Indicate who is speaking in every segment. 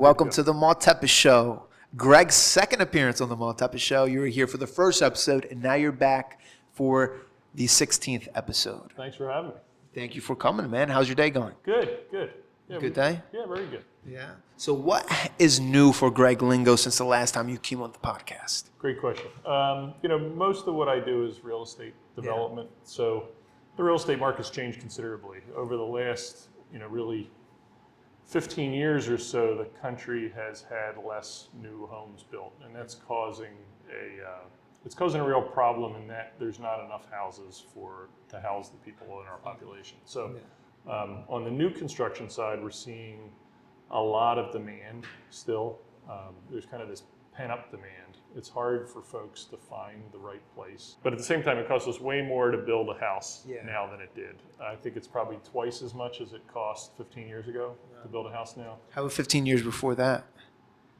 Speaker 1: Welcome to the Maltepes Show. Greg's second appearance on the Maltepes Show. You were here for the first episode, and now you're back for the 16th episode.
Speaker 2: Thanks for having me.
Speaker 1: Thank you for coming, man. How's your day going?
Speaker 2: Good. Yeah,
Speaker 1: Good day?
Speaker 2: Yeah, very good.
Speaker 1: Yeah. So what is new for Greg Lingo since the last time you came on the podcast?
Speaker 2: Great question. Most of what I do is real estate development. So the real estate market's changed considerably over the last, really 15 years or so. The country has had less new homes built, and that's causing a real problem in that there's not enough houses to house the people in our population. So on the new construction side, we're seeing a lot of demand still. There's kind of this pent-up demand. It's hard for folks to find the right place. But at the same time, it costs us way more to build a house now than it did. I think it's probably twice as much as it cost 15 years ago to build a house now.
Speaker 1: How about 15 years before that?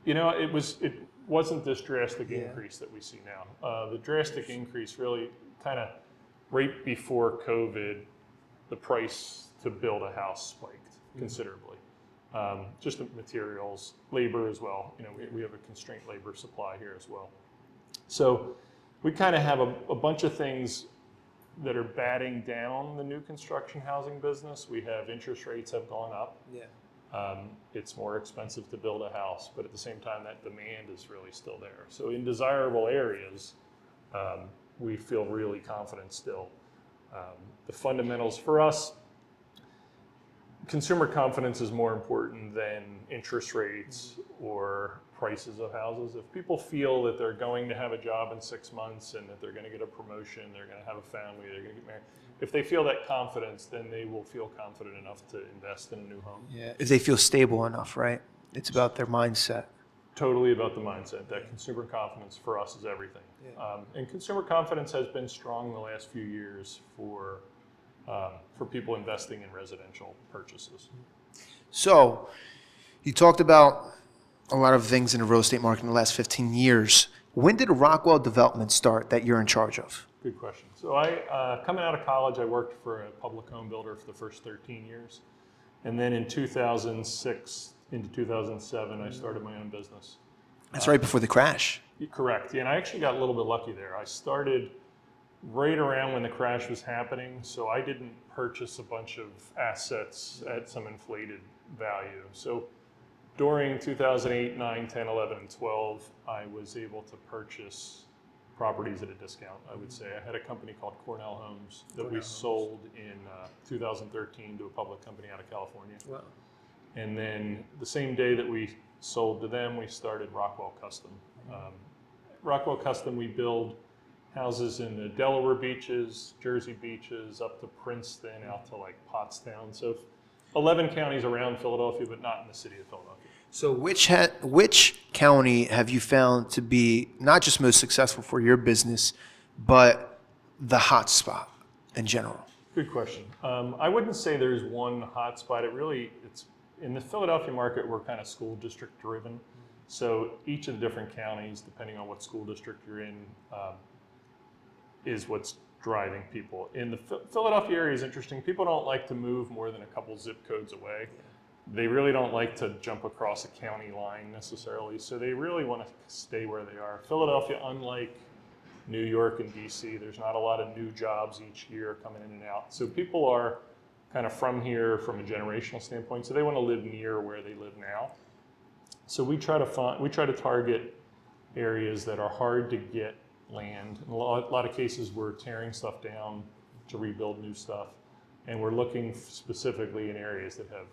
Speaker 2: It wasn't this drastic increase that we see now. The drastic increase really kind of right before COVID, the price to build a house spiked considerably. Just the materials, labor as well. We have a constrained labor supply here as well. So we kind of have a bunch of things that are batting down the new construction housing business. We have interest rates have gone up. It's more expensive to build a house, but at the same time, that demand is really still there. So in desirable areas, we feel really confident still. The fundamentals for us, consumer confidence is more important than interest rates or prices of houses. If people feel that they're going to have a job in 6 months and that they're going to get a promotion, they're going to have a family, they're going to get married, if they feel that confidence, then they will feel confident enough to invest in a new home.
Speaker 1: Yeah, if they feel stable enough, right? It's about their mindset.
Speaker 2: Totally about the mindset. That consumer confidence for us is everything. And consumer confidence has been strong the last few years for people investing in residential purchases.
Speaker 1: So you talked about a lot of things in the real estate market in the last 15 years. When did Rockwell Development start that you're in charge of?
Speaker 2: Good question. So coming out of college, I worked for a public home builder for the first 13 years. And then in 2006 into 2007, I started my own business.
Speaker 1: That's right before the crash.
Speaker 2: Correct. Yeah, and I actually got a little bit lucky there. I started right around when the crash was happening, so I didn't purchase a bunch of assets at some inflated value. So during 2008, 9, 10, 11, and 12, I was able to purchase properties at a discount, I would say. I had a company called Cornell Homes that we sold in 2013 to a public company out of California.
Speaker 1: Wow.
Speaker 2: And then the same day that we sold to them, we started Rockwell Custom. Rockwell Custom, we build houses in the Delaware beaches, Jersey beaches, up to Princeton, out to like Pottstown. So 11 counties around Philadelphia, but not in the city of Philadelphia.
Speaker 1: So which county have you found to be not just most successful for your business, but the hot spot in general?
Speaker 2: Good question. I wouldn't say there's one hot spot. It's in the Philadelphia market, we're kind of school district driven. So each of the different counties, depending on what school district you're in, is what's driving people. In the Philadelphia area is interesting. People don't like to move more than a couple zip codes away. They really don't like to jump across a county line necessarily, so they really want to stay where they are. Philadelphia, unlike New York and DC, there's not a lot of new jobs each year coming in and out. So people are kind of from here from a generational standpoint, so they want to live near where they live now. So we try to target areas that are hard to get land. In a lot of cases, we're tearing stuff down to rebuild new stuff, and we're looking specifically in areas that have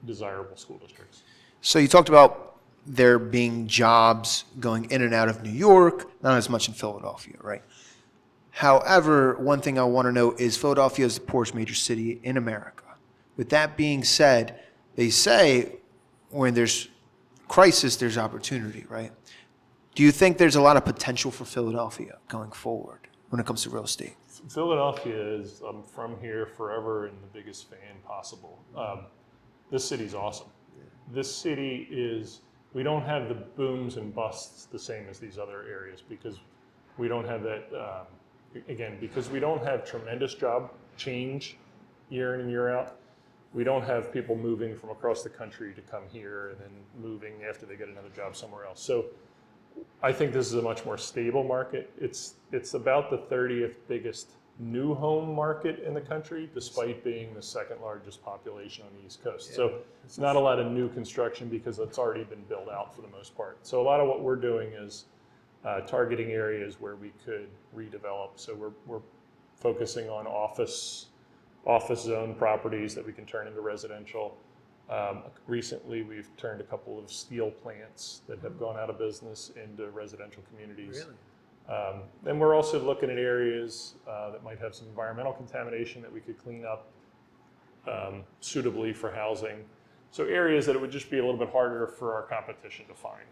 Speaker 2: desirable school districts.
Speaker 1: So you talked about there being jobs going in and out of New York, not as much in Philadelphia, right? However, one thing I want to know is Philadelphia is the poorest major city in America. With that being said, they say when there's crisis, there's opportunity, right? Do you think there's a lot of potential for Philadelphia going forward when it comes to real estate?
Speaker 2: Philadelphia is, I'm from here forever and the biggest fan possible. This city's awesome. This city we don't have the booms and busts the same as these other areas because we don't have that, because we don't have tremendous job change year in and year out. We don't have people moving from across the country to come here and then moving after they get another job somewhere else. So I think this is a much more stable market. It's about the 30th biggest new home market in the country, despite being the second largest population on the East Coast. So it's not a lot of new construction because it's already been built out for the most part. So a lot of what we're doing is targeting areas where we could redevelop. So we're focusing on office zone properties that we can turn into residential. Recently, we've turned a couple of steel plants that have gone out of business into residential communities.
Speaker 1: Really?
Speaker 2: And we're also looking at areas that might have some environmental contamination that we could clean up suitably for housing. So areas that it would just be a little bit harder for our competition to find.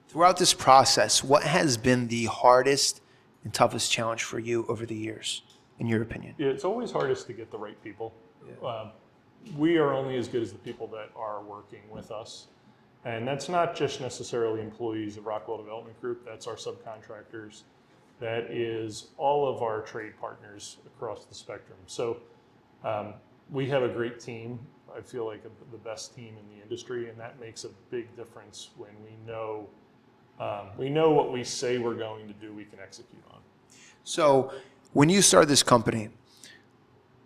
Speaker 1: Throughout this process, what has been the hardest and toughest challenge for you over the years, in your opinion?
Speaker 2: Yeah, it's always hardest to get the right people. We are only as good as the people that are working with us. And that's not just necessarily employees of Rockwell Development Group, that's our subcontractors. That is all of our trade partners across the spectrum. So we have a great team. I feel like the best team in the industry, and that makes a big difference when we know what we say we're going to do, we can execute on.
Speaker 1: So when you started this company,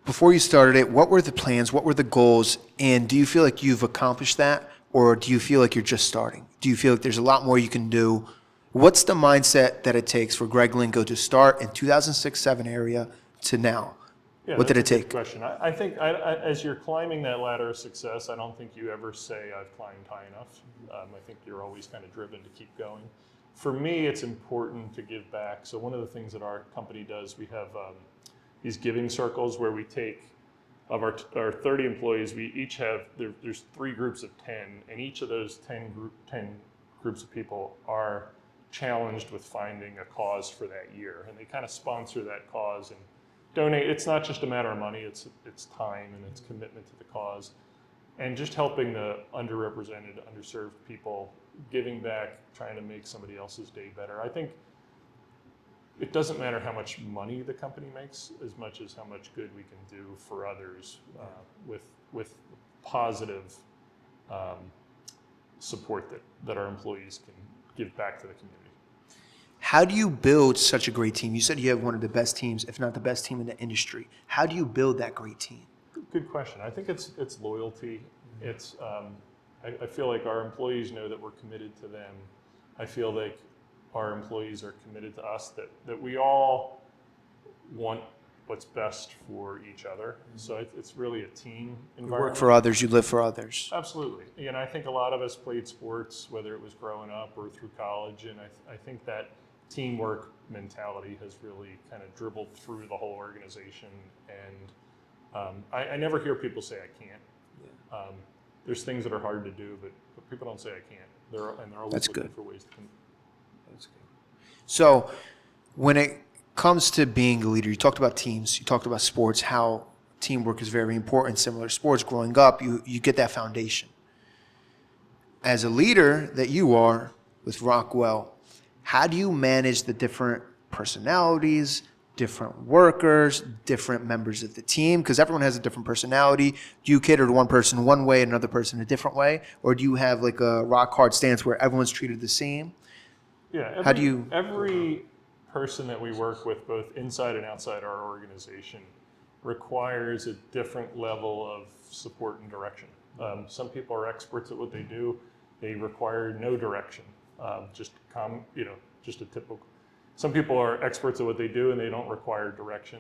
Speaker 1: before you started it, what were the plans? What were the goals? And do you feel like you've accomplished that? Or do you feel like you're just starting? Do you feel like there's a lot more you can do? What's the mindset that it takes for Greg Lingo to start in 2006-07 area to now?
Speaker 2: Yeah,
Speaker 1: what did it
Speaker 2: that's a good
Speaker 1: take?
Speaker 2: question. I think as you're climbing that ladder of success, I don't think you ever say I've climbed high enough. I think you're always kind of driven to keep going. For me, it's important to give back. So one of the things that our company does, we have these giving circles where we take, of our 30 employees, we each have, there's 3 groups of 10, and each of those 10 groups of people are challenged with finding a cause for that year. And they kind of sponsor that cause and donate. It's not just a matter of money, it's time and it's commitment to the cause. And just helping the underrepresented, underserved people, giving back, trying to make somebody else's day better. I think it doesn't matter how much money the company makes as much as how much good we can do for others with positive support that our employees can give back to the community.
Speaker 1: How do you build such a great team? You said you have one of the best teams, if not the best team in the industry. How do you build that great team?
Speaker 2: Good question. I think it's loyalty. It's I feel like our employees know that we're committed to them. I feel like our employees are committed to us, that we all want what's best for each other. So it's really a team environment.
Speaker 1: You work for others, you live for others.
Speaker 2: Absolutely. And I think a lot of us played sports, whether it was growing up or through college, and I think that teamwork mentality has really kind of dribbled through the whole organization. And I never hear people say I can't. Yeah. There's things that are hard to do, but people don't say I can't. They're always looking for ways to.
Speaker 1: That's good. So when it comes to being a leader, you talked about teams, you talked about sports, how teamwork is very important. Similar to sports, growing up, you get that foundation. As a leader that you are with Rockwell, how do you manage the different personalities, different workers, different members of the team? Because everyone has a different personality. Do you cater to one person one way, another person a different way? Or do you have like a rock hard stance where everyone's treated the same?
Speaker 2: Yeah. Every person that we work with, both inside and outside our organization, requires a different level of support and direction. Some people are experts at what they do. They require no direction. Just a typical. Some people are experts at what they do and they don't require direction.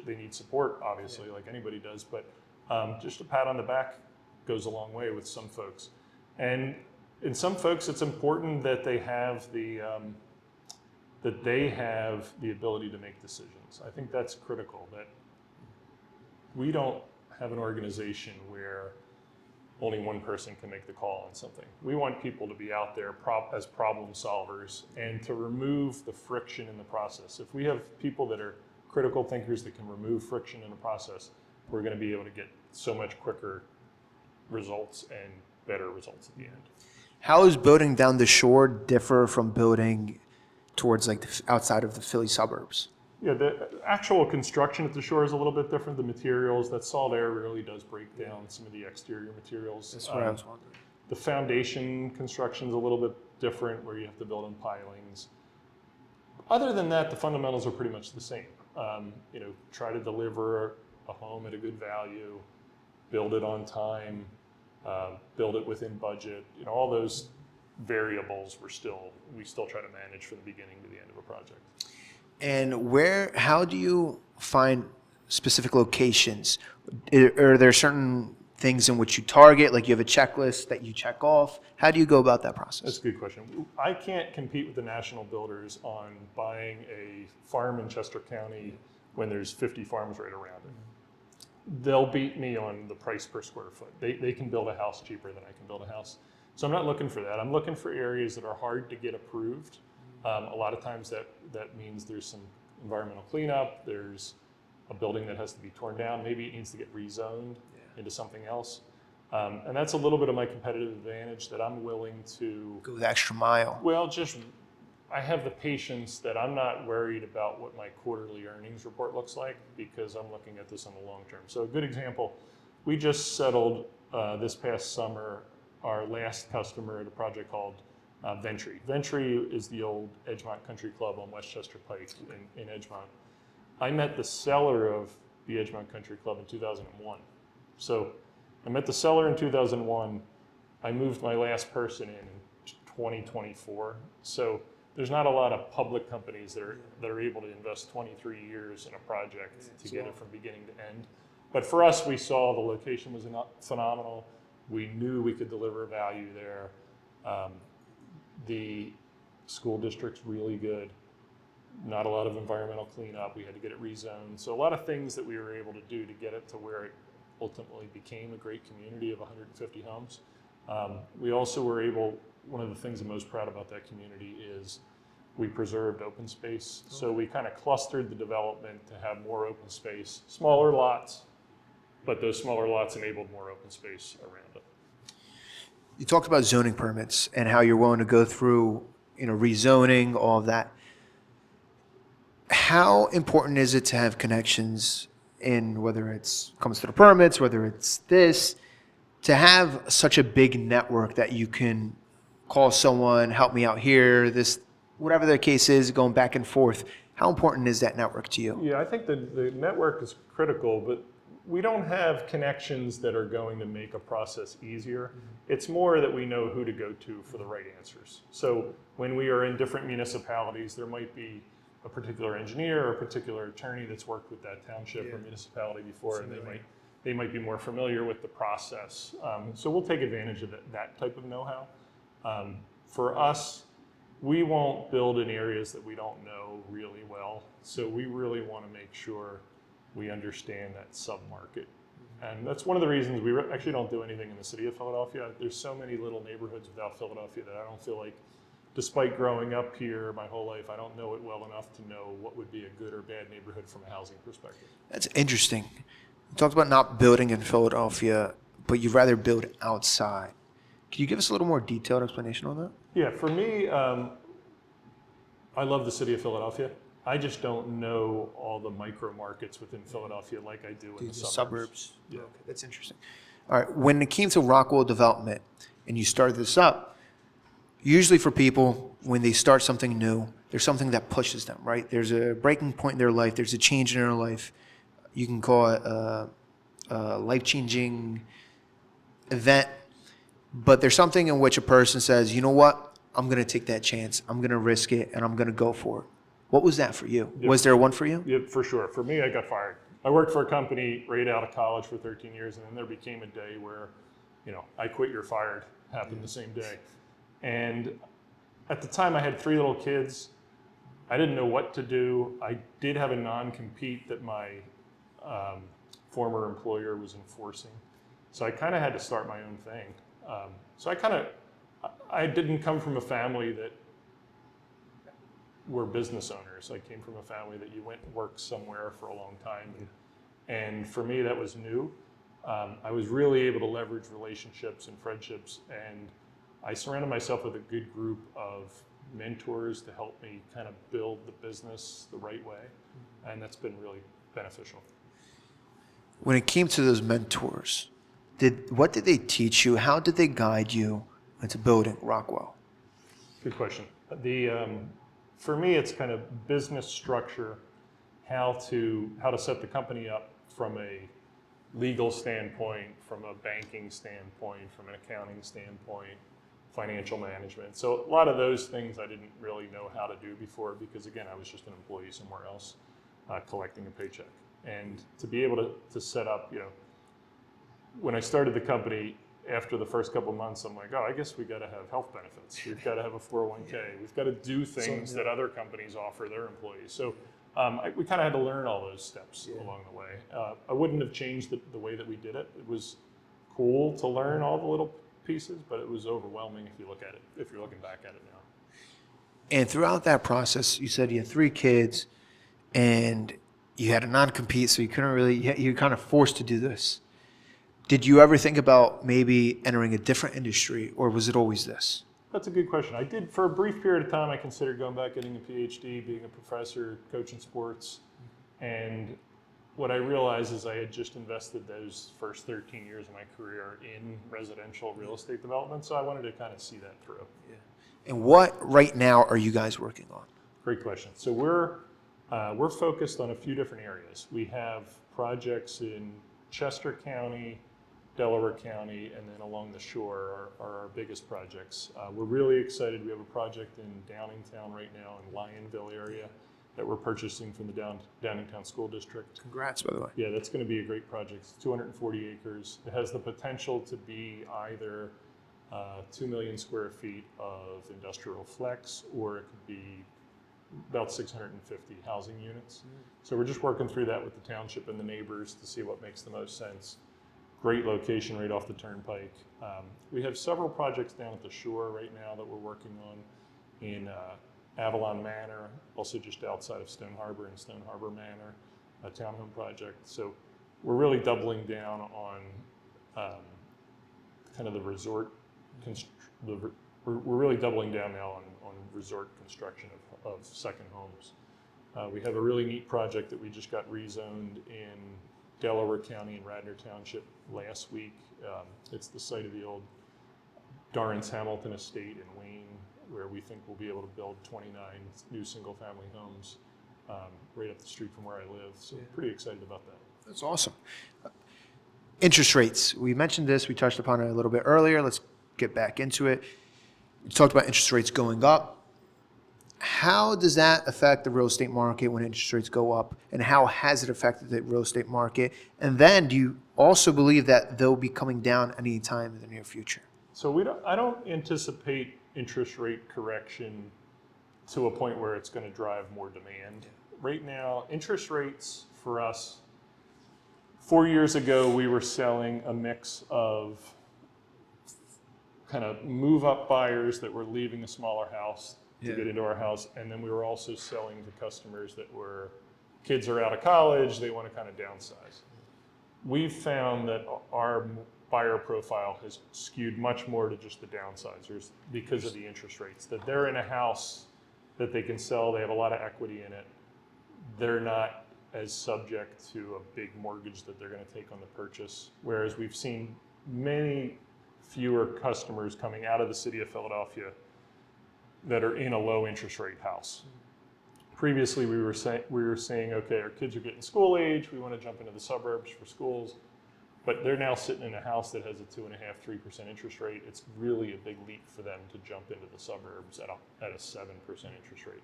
Speaker 2: They need support, obviously, like anybody does. But just a pat on the back goes a long way with some folks. And in some folks, it's important that they have the ability to make decisions. I think that's critical. That we don't have an organization where only one person can make the call on something. We want people to be out there as problem solvers and to remove the friction in the process. If we have people that are critical thinkers that can remove friction in the process, we're going to be able to get so much quicker results and better results at the end.
Speaker 1: How does building down the shore differ from building towards like the outside of the Philly suburbs?
Speaker 2: Yeah, the actual construction at the shore is a little bit different. The materials, that salt air really does break down some of the exterior materials.
Speaker 1: That's what I was wondering.
Speaker 2: The foundation construction is a little bit different, where you have to build on pilings. Other than that, the fundamentals are pretty much the same. Try to deliver a home at a good value, build it on time, build it within budget. All those variables we still try to manage from the beginning to the end of a project.
Speaker 1: And how do you find specific locations? Are there certain things in which you target, like you have a checklist that you check off? How do you go about that process?
Speaker 2: That's a good question. I can't compete with the national builders on buying a farm in Chester County when there's 50 farms right around it. They'll beat me on the price per square foot. They can build a house cheaper than I can build a house. So I'm not looking for that. I'm looking for areas that are hard to get approved. A lot of times that means there's some environmental cleanup, there's a building that has to be torn down, maybe it needs to get rezoned into something else. And that's a little bit of my competitive advantage, that I'm willing to
Speaker 1: Go the extra mile.
Speaker 2: Well, I have the patience that I'm not worried about what my quarterly earnings report looks like, because I'm looking at this on the long term. So a good example, we just settled this past summer our last customer at a project called Ventry. Ventry is the old Edgemont Country Club on Westchester Pike in Edgemont. I met the seller of the Edgemont Country Club in 2001. So I met the seller in 2001. I moved my last person in 2024. So there's not a lot of public companies that are able to invest 23 years in a project to get it from beginning to end. But for us, we saw the location was phenomenal. We knew we could deliver value there. The school district's really good. Not a lot of environmental cleanup. We had to get it rezoned. So a lot of things that we were able to do to get it to where it ultimately became a great community of 150 homes. We also were able, one of the things I'm most proud about that community is we preserved open space. So we kind of clustered the development to have more open space, smaller lots, but those smaller lots enabled more open space around it.
Speaker 1: You talked about zoning permits and how you're willing to go through, rezoning, all of that. How important is it to have connections in, whether it's comes to the permits, whether it's this, to have such a big network that you can call someone, help me out here, this, whatever the case is, going back and forth? How important is that network to you?
Speaker 2: Yeah, I think the network is critical, but we don't have connections that are going to make a process easier. It's more that we know who to go to for the right answers. So when we are in different municipalities, there might be a particular engineer or a particular attorney that's worked with that township or municipality before, and they might be more familiar with the process. So we'll take advantage of that type of know-how. For us, we won't build in areas that we don't know really well. So we really want to make sure we understand that sub-market. And that's one of the reasons we actually don't do anything in the city of Philadelphia. There's so many little neighborhoods without Philadelphia that I don't feel like, despite growing up here my whole life, I don't know it well enough to know what would be a good or bad neighborhood from a housing perspective.
Speaker 1: That's interesting. You talked about not building in Philadelphia, but you'd rather build outside. Can you give us a little more detailed explanation on that?
Speaker 2: Yeah, for me, I love the city of Philadelphia. I just don't know all the micro markets within Philadelphia like I do in the suburbs. Yeah.
Speaker 1: Okay, that's interesting. All right, when it came to Rockwell Development and you started this up, usually for people, when they start something new, there's something that pushes them, right? There's a breaking point in their life. There's a change in their life. You can call it a life-changing event, but there's something in which a person says, you know what? I'm going to take that chance. I'm going to risk it, and I'm going to go for it. What was that for you?
Speaker 2: Yep.
Speaker 1: Was there one for you?
Speaker 2: Yeah, for sure. For me, I got fired. I worked for a company right out of college for 13 years, and then there became a day where, I quit, you're fired, happened the same day. And at the time, I had 3 little kids. I didn't know what to do. I did have a non-compete that my former employer was enforcing. So I kind of had to start my own thing. I didn't come from a family that were business owners. I came from a family that you went and worked somewhere for a long time. And for me, that was new. I was really able to leverage relationships and friendships, and I surrounded myself with a good group of mentors to help me kind of build the business the right way. and that's been really beneficial.
Speaker 1: When it came to those mentors, what did they teach you? How did they guide you into building Rockwell?
Speaker 2: Good question. For me, it's kind of business structure, how to set the company up from a legal standpoint, from a banking standpoint, from an accounting standpoint, financial management. So a lot of those things I didn't really know how to do before because, again, I was just an employee somewhere else collecting a paycheck. And to be able to set up, when I started the company, after the first couple months, I'm like, oh, I guess we got to have health benefits. We've got to have a 401k. We've got to do things that other companies offer their employees. So we kind of had to learn all those steps along the way. I wouldn't have changed the way that we did it. It was cool to learn all the little pieces, but it was overwhelming if you're looking back at it now.
Speaker 1: And throughout that process, you said you had 3 kids and you had a non-compete, so you couldn't really, you're kind of forced to do this. Did you ever think about maybe entering a different industry, or was it always this?
Speaker 2: That's a good question. I did, for a brief period of time, I considered going back, getting a PhD, being a professor, coaching sports. And what I realized is I had just invested those first 13 years of my career in residential real estate development, so I wanted to kind of see that through.
Speaker 1: Yeah. And what right now are you guys working on?
Speaker 2: Great question. So we're focused on a few different areas. We have projects in Chester County, Delaware County, and then along the shore are our biggest projects. We're really excited. We have a project in Downingtown right now in Lionville area that we're purchasing from the Downingtown School District.
Speaker 1: Congrats, by the way.
Speaker 2: Yeah, that's going to be a great project. It's 240 acres. It has the potential to be either 2 million square feet of industrial flex, or it could be about 650 housing units. So we're just working through that with the township and the neighbors to see what makes the most sense. Great location right off the turnpike. We have several projects down at the shore right now that we're working on in Avalon Manor, also just outside of Stone Harbor, in Stone Harbor Manor, a townhome project. So we're really doubling down on kind of the resort. We're really doubling down now on resort construction of second homes. We have a really neat project that we just got rezoned in Delaware County in Radnor Township last week. It's the site of the old Dorrance Hamilton estate in Wayne, where we think we'll be able to build 29 new single-family homes right up the street from where I live. So pretty excited about that.
Speaker 1: That's awesome. Interest rates. We mentioned this. We touched upon it a little bit earlier. Let's get back into it. We talked about interest rates going up. How does that affect the real estate market when interest rates go up, and how has it affected the real estate market? And then do you also believe that they'll be coming down anytime in the near future?
Speaker 2: So I don't anticipate interest rate correction to a point where it's going to drive more demand. Right now, interest rates for us, 4 years ago, we were selling a mix of kind of move-up buyers that were leaving a smaller house to get into our house, and then we were also selling to customers that were, kids are out of college, they want to kind of downsize. We've found that our buyer profile has skewed much more to just the downsizers because of the interest rates, that they're in a house that they can sell, they have a lot of equity in it, they're not as subject to a big mortgage that they're going to take on the purchase, whereas we've seen many fewer customers coming out of the city of Philadelphia that are in a low interest rate house. Previously, we were saying, okay, our kids are getting school age, we want to jump into the suburbs for schools, but they're now sitting in a house that has a 2.5%, 3% interest rate. It's really a big leap for them to jump into the suburbs at a 7% interest rate.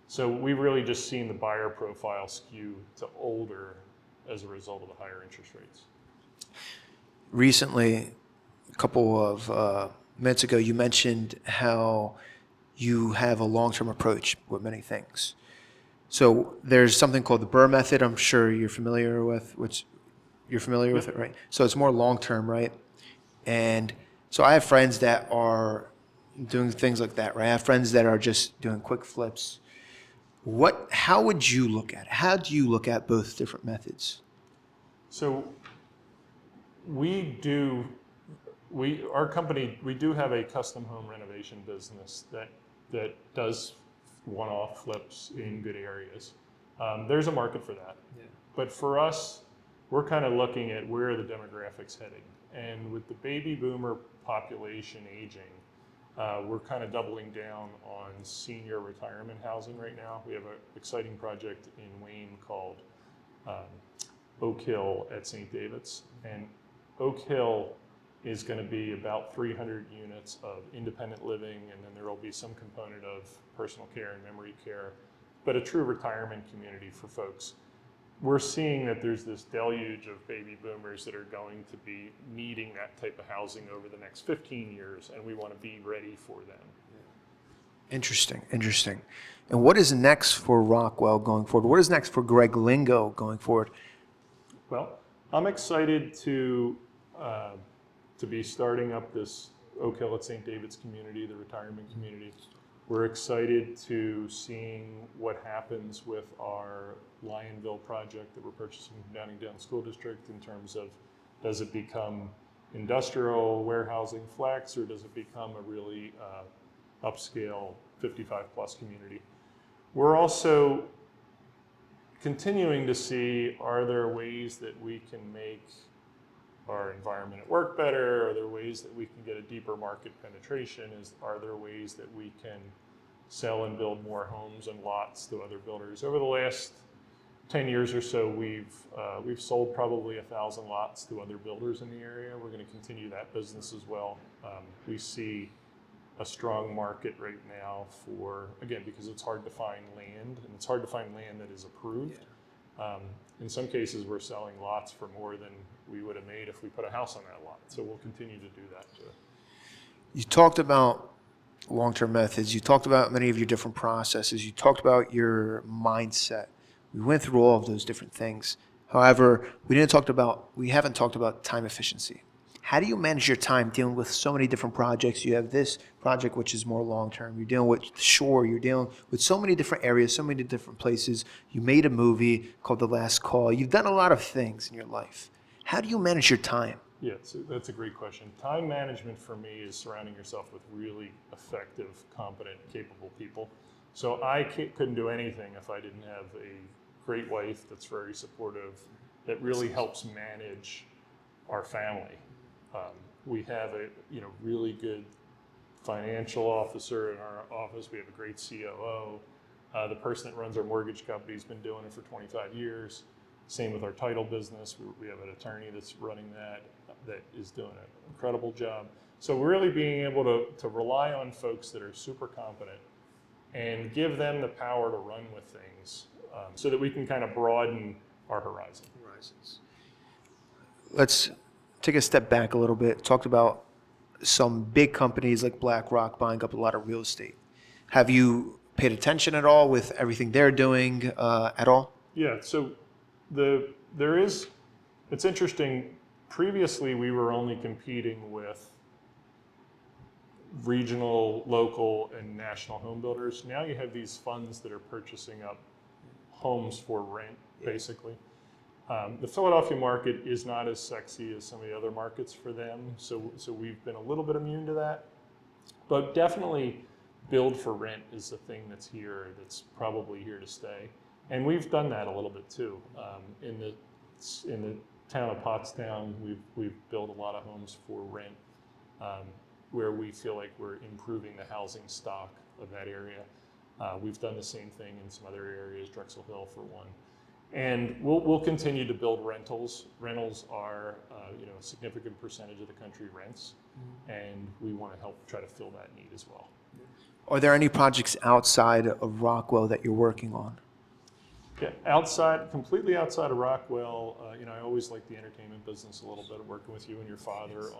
Speaker 2: So we've really just seen the buyer profile skew to older as a result of the higher interest rates.
Speaker 1: Recently, a couple of minutes ago, you mentioned how you have a long-term approach with many things. So there's something called the Burr method. I'm sure you're familiar with, with it, right? So it's more long-term, right? And so I have friends that are doing things like that, right? I have friends that are just doing quick flips. How would you look at it? How do you look at both different methods?
Speaker 2: So our company, we do have a custom home renovation business that does one-off flips in good areas. There's a market for that.
Speaker 1: Yeah.
Speaker 2: But for us, we're kind of looking at where are the demographics heading. And with the baby boomer population aging, we're kind of doubling down on senior retirement housing right now. We have an exciting project in Wayne called Oak Hill at St. David's. And Oak Hill is going to be about 300 units of independent living, and then there will be some component of personal care and memory care, but a true retirement community for folks. We're seeing that there's this deluge of baby boomers that are going to be needing that type of housing over the next 15 years, and we want to be ready for them.
Speaker 1: Interesting. And what is next for Rockwell going forward? What is next for Greg Lingo going forward?
Speaker 2: Well, I'm excited to be starting up this Oak Hill at St. David's community, the retirement community. We're excited to seeing what happens with our Lionville project that we're purchasing from Downingtown School District in terms of, does it become industrial warehousing flex, or does it become a really upscale 55 plus community? We're also continuing to see, are there ways that we can make our environment at work better? Are there ways that we can get a deeper market penetration? Are there ways that we can sell and build more homes and lots to other builders? Over the last 10 years or so, we've sold probably 1,000 lots to other builders in the area. We're going to continue that business as well. We see a strong market right now for, again, because it's hard to find land, and it's hard to find land that is approved. Yeah. In some cases, we're selling lots for more than we would have made if we put a house on that lot. So we'll continue to do that too.
Speaker 1: You talked about long-term methods. You talked about many of your different processes. You talked about your mindset. We went through all of those different things. However, we haven't talked about time efficiency. How do you manage your time dealing with so many different projects? You have this project, which is more long-term. You're dealing with shore. You're dealing with so many different areas, so many different places. You made a movie called The Last Call. You've done a lot of things in your life. How do you manage your time?
Speaker 2: Yeah, so that's a great question. Time management for me is surrounding yourself with really effective, competent, capable people. So I couldn't do anything if I didn't have a great wife that's very supportive, that really helps manage our family. We have a really good financial officer in our office. We have a great COO. The person that runs our mortgage company has been doing it for 25 years. Same with our title business. We have an attorney that's running that is doing an incredible job. So really being able to rely on folks that are super competent and give them the power to run with things so that we can kind of broaden our horizons.
Speaker 1: Let's take a step back a little bit. Talked about some big companies like BlackRock buying up a lot of real estate. Have you paid attention at all with everything they're doing at all?
Speaker 2: Yeah, so it's interesting. Previously, we were only competing with regional, local, and national home builders. Now you have these funds that are purchasing up homes for rent, basically. The Philadelphia market is not as sexy as some of the other markets for them, so we've been a little bit immune to that. But definitely build for rent is the thing that's here, that's probably here to stay. And we've done that a little bit too. In the town of Pottstown, we've built a lot of homes for rent, where we feel like we're improving the housing stock of that area. We've done the same thing in some other areas, Drexel Hill for one. And we'll continue to build rentals. Rentals are a significant percentage of the country rents, and we want to help try to fill that need as well.
Speaker 1: Are there any projects outside of Rockwell that you're working on?
Speaker 2: Yeah, completely outside of Rockwell, I always like the entertainment business a little bit, working with you and your father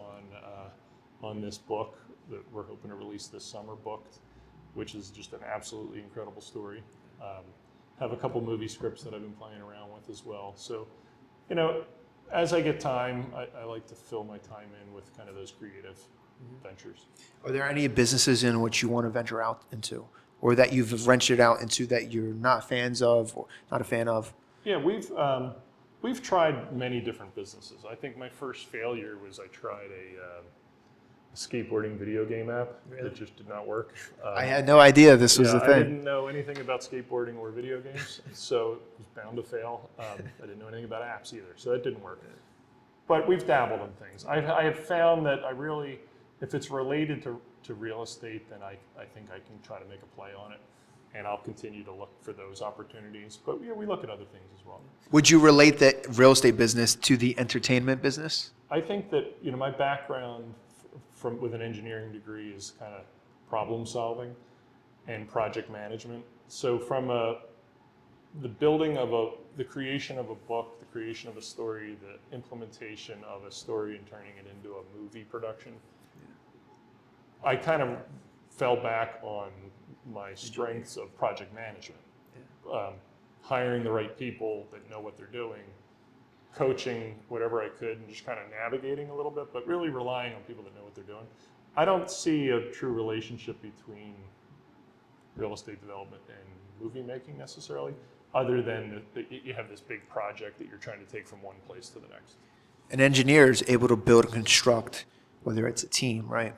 Speaker 2: on this book that we're hoping to release this summer, Booked, which is just an absolutely incredible story. Have a couple movie scripts that I've been playing around with as well. So, as I get time, I like to fill my time in with kind of those creative ventures.
Speaker 1: Are there any businesses in which you want to venture out into, or that you've ventured out into that you're not fans of or not a fan of?
Speaker 2: Yeah, we've tried many different businesses. I think my first failure was I tried skateboarding video game app that just did not work.
Speaker 1: I had no idea this was
Speaker 2: Yeah,
Speaker 1: a
Speaker 2: I
Speaker 1: thing.
Speaker 2: didn't know anything about skateboarding or video games, so it was bound to fail. I didn't know anything about apps either, so that didn't work. But we've dabbled in things. I have found that if it's related to real estate, then I think I can try to make a play on it, and I'll continue to look for those opportunities. But yeah, we look at other things as well.
Speaker 1: Would you relate the real estate business to the entertainment business?
Speaker 2: I think that my background with an engineering degree is kind of problem solving and project management. So from the creation of a book, the creation of a story, the implementation of a story and turning it into a movie production, I kind of fell back on my strengths of project management, hiring the right people that know what they're doing, coaching whatever I could, and just kind of navigating a little bit, but really relying on people that know what they're doing. I don't see a true relationship between real estate development and movie making necessarily, other than that you have this big project that you're trying to take from one place to the next.
Speaker 1: An engineer is able to build and construct, whether it's a team, right?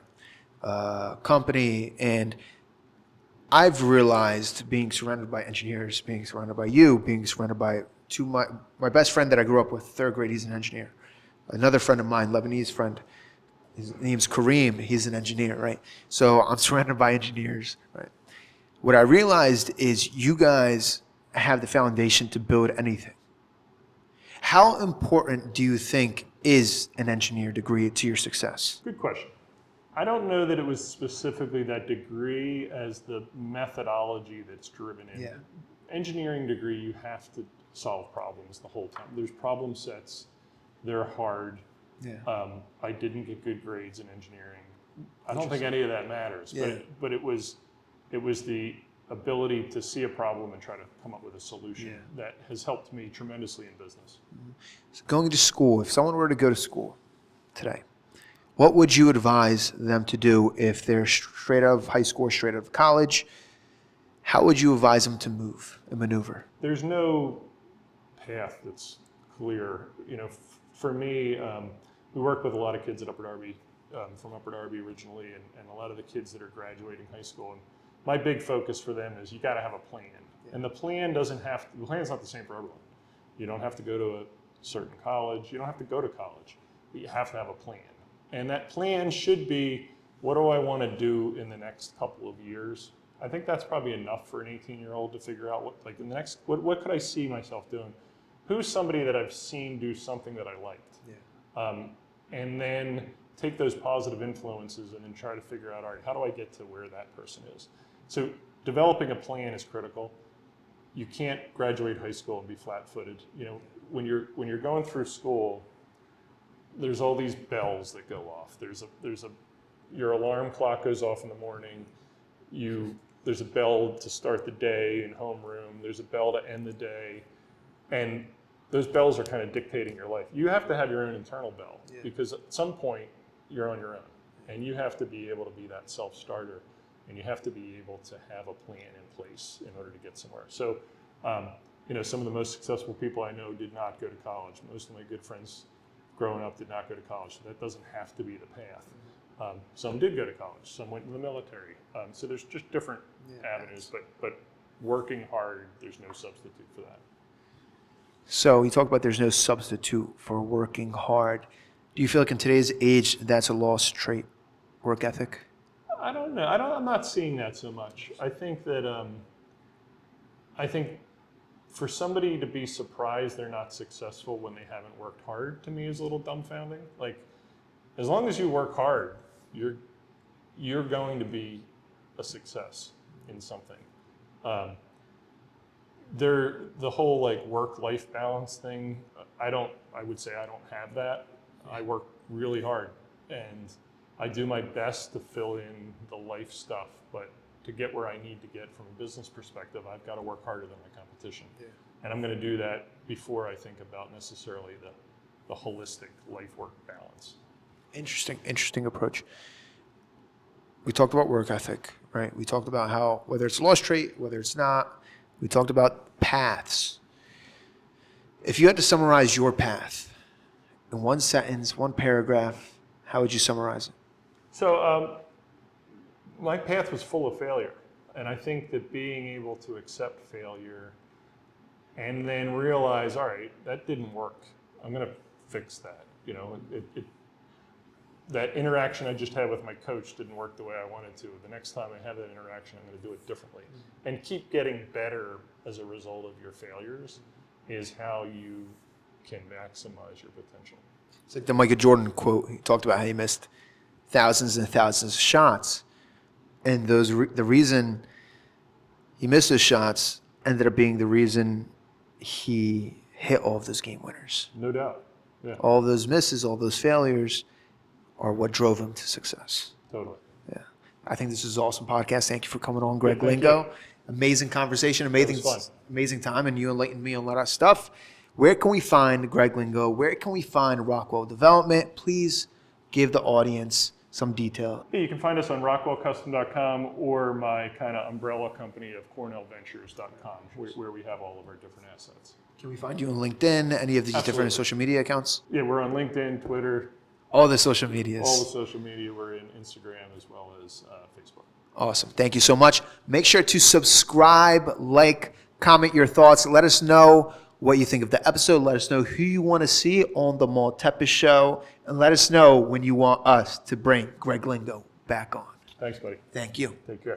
Speaker 1: Company, and I've realized being surrounded by engineers, being surrounded by you, being surrounded by my best friend that I grew up with, third grade, he's an engineer. Another friend of mine, Lebanese friend, his name's Kareem, he's an engineer, right? So I'm surrounded by engineers, right? What I realized is you guys have the foundation to build anything. How important do you think is an engineer degree to your success?
Speaker 2: Good question. I don't know that it was specifically that degree as the methodology that's driven in.
Speaker 1: Yeah.
Speaker 2: Engineering degree, you have to solve problems the whole time. There's problem sets, they're hard.
Speaker 1: Yeah.
Speaker 2: I didn't get good grades in engineering. I don't think any of that matters, but it was the ability to see a problem and try to come up with a solution that has helped me tremendously in business.
Speaker 1: So going to school, if someone were to go to school today, what would you advise them to do if they're straight out of high school or straight out of college? How would you advise them to move and maneuver?
Speaker 2: There's no path that's clear. For me, we work with a lot of kids at Upper Darby, from Upper Darby originally, and a lot of the kids that are graduating high school. And my big focus for them is you got to have a plan. Yeah. And the plan's not the same for everyone. You don't have to go to a certain college. You don't have to go to college, but you have to have a plan. And that plan should be, what do I want to do in the next couple of years? I think that's probably enough for an 18-year-old to figure out what could I see myself doing? Who's somebody that I've seen do something that I liked? Yeah. And then take those positive influences and then try to figure out, all right, how do I get to where that person is? So developing a plan is critical. You can't graduate high school and be flat-footed. When you're going through school, there's all these bells that go off. Your alarm clock goes off in the morning. There's a bell to start the day in homeroom. There's a bell to end the day. And those bells are kind of dictating your life. You have to have your own internal bell because at some point you're on your own. And you have to be able to be that self-starter. And you have to be able to have a plan in place in order to get somewhere. So, some of the most successful people I know did not go to college. Most of my good friends growing up did not go to college. So that doesn't have to be the path. Some did go to college. Some went in the military. So there's just different avenues. But working hard, there's no substitute for that.
Speaker 1: So you talk about there's no substitute for working hard. Do you feel like in today's age that's a lost trait, work ethic?
Speaker 2: I don't know. I'm not seeing that so much. I think that for somebody to be surprised they're not successful when they haven't worked hard, to me is a little dumbfounding. Like, as long as you work hard, you're going to be a success in something. The whole work-life balance thing, I would say I don't have that. I work really hard and I do my best to fill in the life stuff, but to get where I need to get from a business perspective, I've got to work harder than my competition. Yeah. And I'm going to do that before I think about necessarily the holistic life-work balance.
Speaker 1: Interesting approach. We talked about work ethic, right? We talked about how, whether it's a lost trait, whether it's not, we talked about paths. If you had to summarize your path in one sentence, one paragraph, how would you summarize it?
Speaker 2: So my path was full of failure. And I think that being able to accept failure and then realize, all right, that didn't work. I'm going to fix that. You know, that interaction I just had with my coach didn't work the way I wanted to. The next time I have that interaction, I'm going to do it differently. And keep getting better as a result of your failures is how you can maximize your potential.
Speaker 1: It's like the Michael Jordan quote. He talked about how he missed thousands and thousands of shots. And the reason he missed those shots ended up being the reason he hit all of those game winners.
Speaker 2: No doubt. Yeah.
Speaker 1: All those misses, all those failures are what drove him to success.
Speaker 2: Totally.
Speaker 1: Yeah. I think this is an awesome podcast. Thank you for coming on, Greg
Speaker 2: Yeah, thank
Speaker 1: Lingo.
Speaker 2: you.
Speaker 1: Amazing conversation,
Speaker 2: It was fun.
Speaker 1: amazing time, and you enlightened me on a lot of stuff. Where can we find Greg Lingo? Where can we find Rockwell Development? Please give the audience some detail.
Speaker 2: Yeah, you can find us on rockwellcustom.com or my kind of umbrella company of cornellventures.com, where we have all of our different assets.
Speaker 1: Can we find you on LinkedIn, any of these different
Speaker 2: Absolutely.
Speaker 1: social media accounts?
Speaker 2: Yeah, we're on LinkedIn, Twitter,
Speaker 1: All the social medias.
Speaker 2: all the social media. We're in Instagram as well as Facebook.
Speaker 1: Awesome. Thank you so much. Make sure to subscribe, like, comment your thoughts. Let us know what you think of the episode. Let us know who you want to see on the Maltepes show. And let us know when you want us to bring Greg Lingo back on.
Speaker 2: Thanks, buddy.
Speaker 1: Thank you.
Speaker 2: Take care.